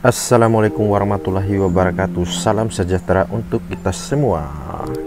Assalamualaikum warahmatullahi wabarakatuh. Salam sejahtera untuk kita semua.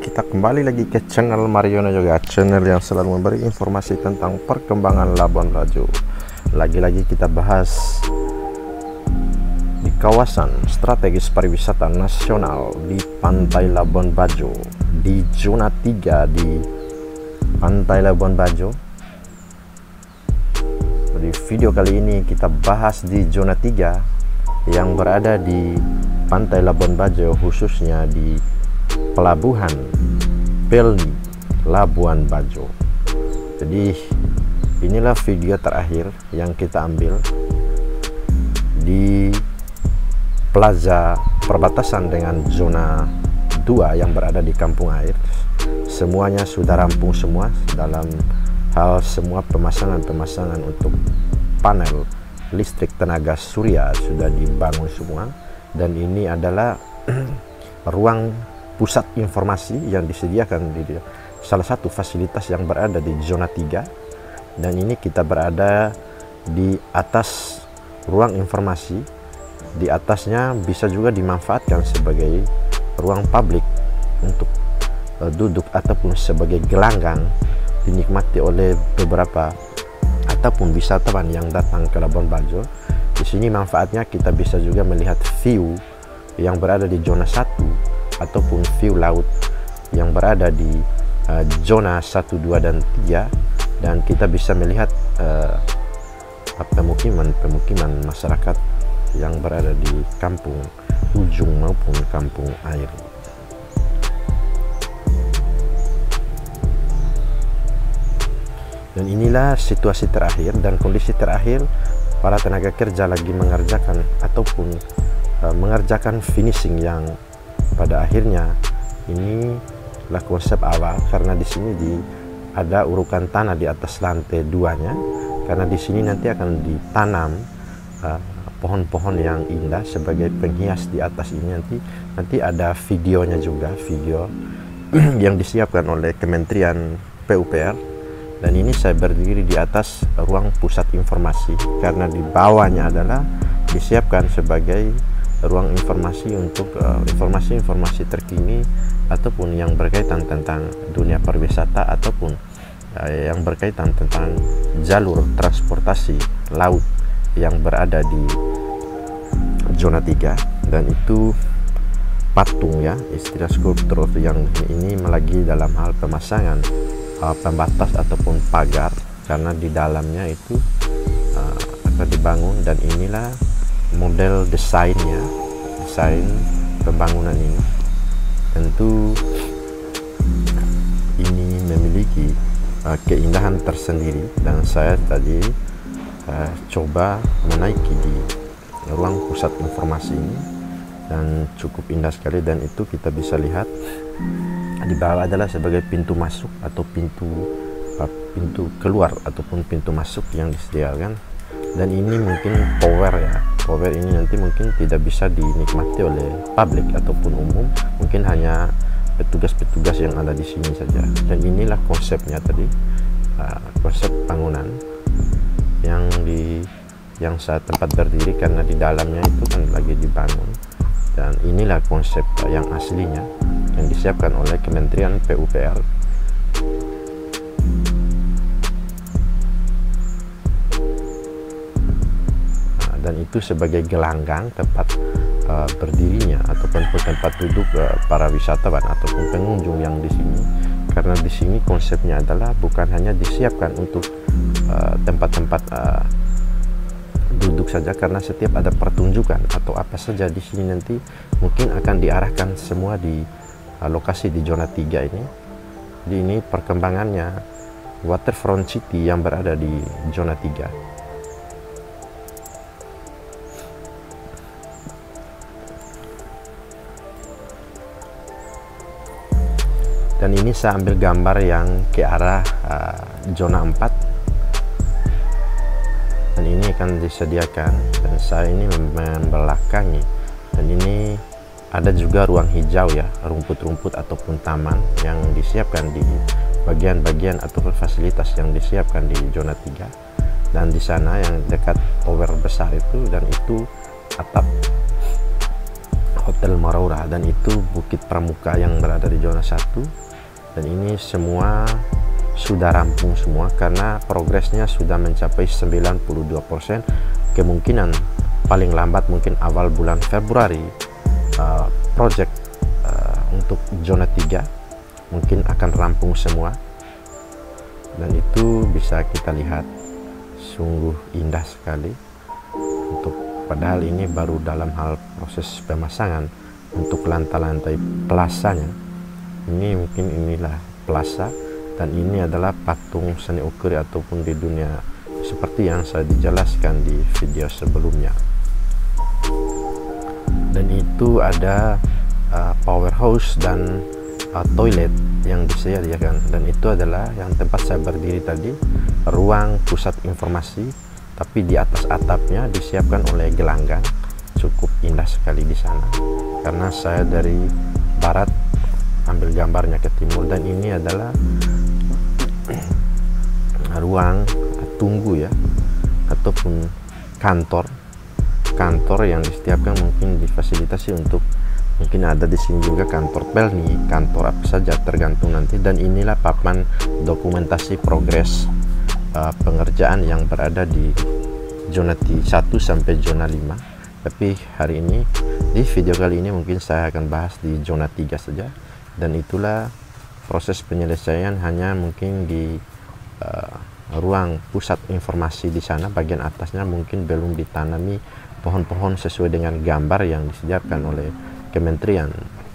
Kita kembali lagi ke channel Mariono Yoga, channel yang selalu memberi informasi tentang perkembangan Labuan Bajo. Lagi-lagi kita bahas di kawasan strategis pariwisata nasional di Pantai Labuan Bajo, di zona 3 di Pantai Labuan Bajo. Di video kali ini kita bahas di zona 3 yang berada di Pantai Labuan Bajo, khususnya di Pelabuhan Pelni Labuan Bajo. Jadi inilah video terakhir yang kita ambil di plaza perbatasan dengan zona 2 yang berada di Kampung Air. Semuanya sudah rampung semua dalam hal semua pemasangan untuk panel listrik tenaga surya sudah dibangun semua, dan ini adalah ruang pusat informasi yang disediakan di salah satu fasilitas yang berada di zona 3, dan ini kita berada di atas ruang informasi. Di atasnya bisa juga dimanfaatkan sebagai ruang publik untuk duduk ataupun sebagai gelanggang dinikmati oleh beberapa ataupun wisatawan yang datang ke Labuan Bajo. Di sini manfaatnya kita bisa juga melihat view yang berada di zona 1 ataupun view laut yang berada di zona 1, 2, dan 3, dan kita bisa melihat pemukiman masyarakat yang berada di kampung ujung maupun kampung air. Dan inilah situasi terakhir dan kondisi terakhir para tenaga kerja lagi mengerjakan ataupun mengerjakan finishing, yang pada akhirnya inilah konsep awal, karena di sini ada urukan tanah di atas lantai 2-nya, karena di sini nanti akan ditanam pohon-pohon yang indah sebagai penghias di atas ini. Nanti ada videonya juga, video yang disiapkan oleh Kementerian PUPR. Dan ini saya berdiri di atas ruang pusat informasi, karena di bawahnya adalah disiapkan sebagai ruang informasi untuk informasi-informasi terkini ataupun yang berkaitan tentang dunia pariwisata ataupun yang berkaitan tentang jalur transportasi laut yang berada di zona 3. Dan itu patung, ya, istilah skulptur yang ini lagi dalam hal pemasangan pembatas ataupun pagar, karena di dalamnya itu akan dibangun. Dan inilah model desainnya, desain pembangunan ini. Tentu ini memiliki keindahan tersendiri, dan saya tadi coba menaiki di ruang pusat informasi ini, dan cukup indah sekali. Dan itu kita bisa lihat di bawah adalah sebagai pintu masuk atau pintu keluar ataupun pintu masuk yang disediakan. Dan ini mungkin tower, ya, tower ini nanti mungkin tidak bisa dinikmati oleh publik ataupun umum, mungkin hanya petugas-petugas yang ada di sini saja. Dan inilah konsepnya tadi, konsep bangunan yang saya tempat berdiri, karena di dalamnya itu kan lagi dibangun. Dan inilah konsep yang aslinya yang disiapkan oleh Kementerian PUPR. Dan itu sebagai gelanggang tempat berdirinya ataupun tempat duduk para wisatawan ataupun pengunjung yang di sini. Karena di sini konsepnya adalah bukan hanya disiapkan untuk tempat-tempat duduk saja, karena setiap ada pertunjukan atau apa saja di sini nanti mungkin akan diarahkan semua di lokasi di zona 3 ini. Jadi ini perkembangannya waterfront city yang berada di zona 3. Dan ini saya ambil gambar yang ke arah zona 4. Dan ini akan disediakan, dan saya ini membelakangi. Dan ini ada juga ruang hijau, ya, rumput-rumput ataupun taman yang disiapkan di bagian-bagian ataupun fasilitas yang disiapkan di zona 3. Dan di sana yang dekat tower besar itu, dan itu atap dan itu Bukit Pramuka yang berada di zona 1, dan ini semua sudah rampung semua karena progresnya sudah mencapai 92%. Kemungkinan paling lambat mungkin awal bulan Februari project untuk zona 3 mungkin akan rampung semua, dan itu bisa kita lihat sungguh indah sekali. Untuk padahal ini baru dalam hal proses pemasangan untuk lantai-lantai plasanya. Ini mungkin inilah plaza, dan ini adalah patung seni ukir ataupun di dunia seperti yang saya dijelaskan di video sebelumnya. Dan itu ada powerhouse dan toilet yang disediakan, dan itu adalah yang tempat saya berdiri tadi, ruang pusat informasi, tapi di atas atapnya disiapkan oleh gelanggang. Cukup indah sekali di sana karena saya dari barat ambil gambarnya ke timur, dan ini adalah ruang tunggu ya, ataupun kantor yang disediakan, mungkin difasilitasi untuk mungkin ada di sini juga kantor Pelni, kantor apa saja tergantung nanti. Dan inilah papan dokumentasi progres pengerjaan yang berada di zona 1 sampai zona 5. Tapi hari ini di video kali ini mungkin saya akan bahas di zona 3 saja, dan itulah proses penyelesaian hanya mungkin di ruang pusat informasi. Di sana bagian atasnya mungkin belum ditanami pohon-pohon sesuai dengan gambar yang disediakan oleh Kementerian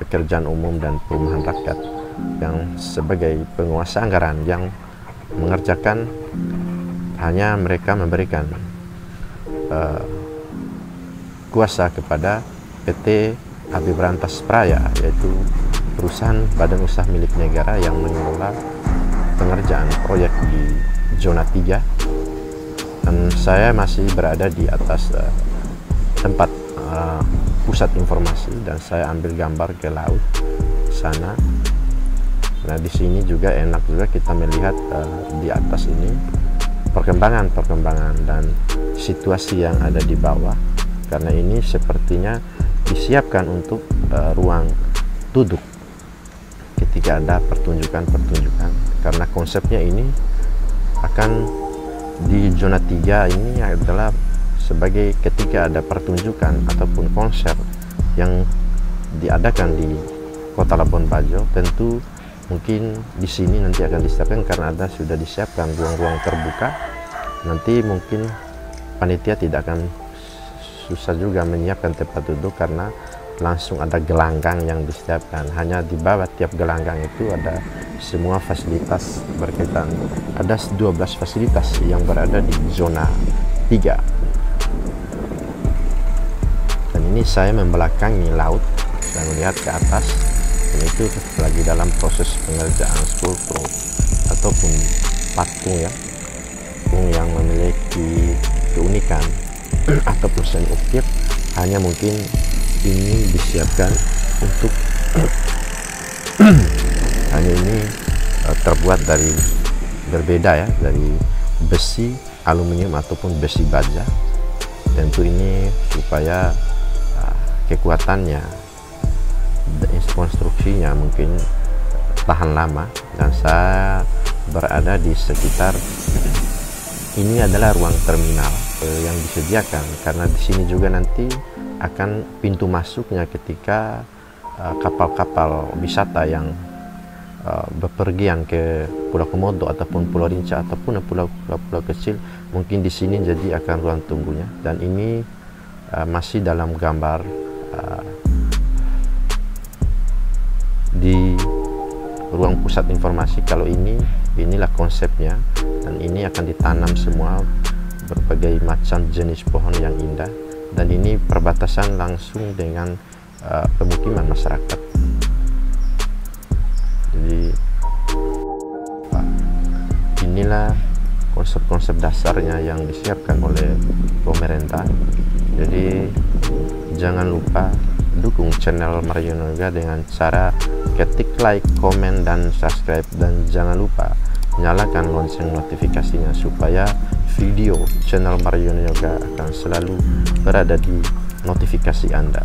Pekerjaan Umum dan Perumahan Rakyat yang sebagai penguasa anggaran yang mengerjakan, hanya mereka memberikan kuasa kepada PT AB Berantas Praya, yaitu perusahaan badan usaha milik negara yang mengelola pengerjaan proyek di zona 3. Dan saya masih berada di atas tempat pusat informasi, dan saya ambil gambar ke laut sana. Nah, di sini juga enak juga kita melihat di atas ini perkembangan dan situasi yang ada di bawah, karena ini sepertinya disiapkan untuk ruang duduk ketika ada pertunjukan, karena konsepnya ini akan di zona 3 ini adalah sebagai ketika ada pertunjukan ataupun konser yang diadakan di Kota Labuan Bajo, tentu mungkin di sini nanti akan disiapkan karena ada sudah disiapkan ruang-ruang terbuka. Nanti mungkin panitia tidak akan susah juga menyiapkan tempat duduk karena langsung ada gelanggang yang disiapkan. Hanya di bawah tiap gelanggang itu ada semua fasilitas berkaitan. Ada 12 fasilitas yang berada di zona 3. Dan ini saya membelakangi laut, saya melihat ke atas, dan itu lagi dalam proses pengerjaan skulptur ataupun patung ya, patung yang memiliki keunikan ataupun seni ukir. Hanya mungkin ini disiapkan untuk hanya ini terbuat dari berbeda ya, dari besi aluminium ataupun besi baja. Tentu ini supaya kekuatannya, konstruksinya mungkin tahan lama. Dan saya berada di sekitar ini adalah ruang terminal yang disediakan, karena di sini juga nanti akan pintu masuknya ketika kapal-kapal wisata yang bepergian ke Pulau Komodo ataupun Pulau Rinca ataupun pulau-pulau kecil, mungkin di sini jadi akan ruang tunggunya. Dan ini masih dalam gambar di ruang pusat informasi. Kalau inilah konsepnya, dan ini akan ditanam semua berbagai macam jenis pohon yang indah, dan ini perbatasan langsung dengan pemukiman masyarakat. Jadi inilah konsep-konsep dasarnya yang disiapkan oleh pemerintah. Jadi jangan lupa dukung channel Mariono Yoga dengan cara ketik like, komen, dan subscribe, dan jangan lupa nyalakan lonceng notifikasinya supaya video channel Mariono Yoga akan selalu berada di notifikasi Anda.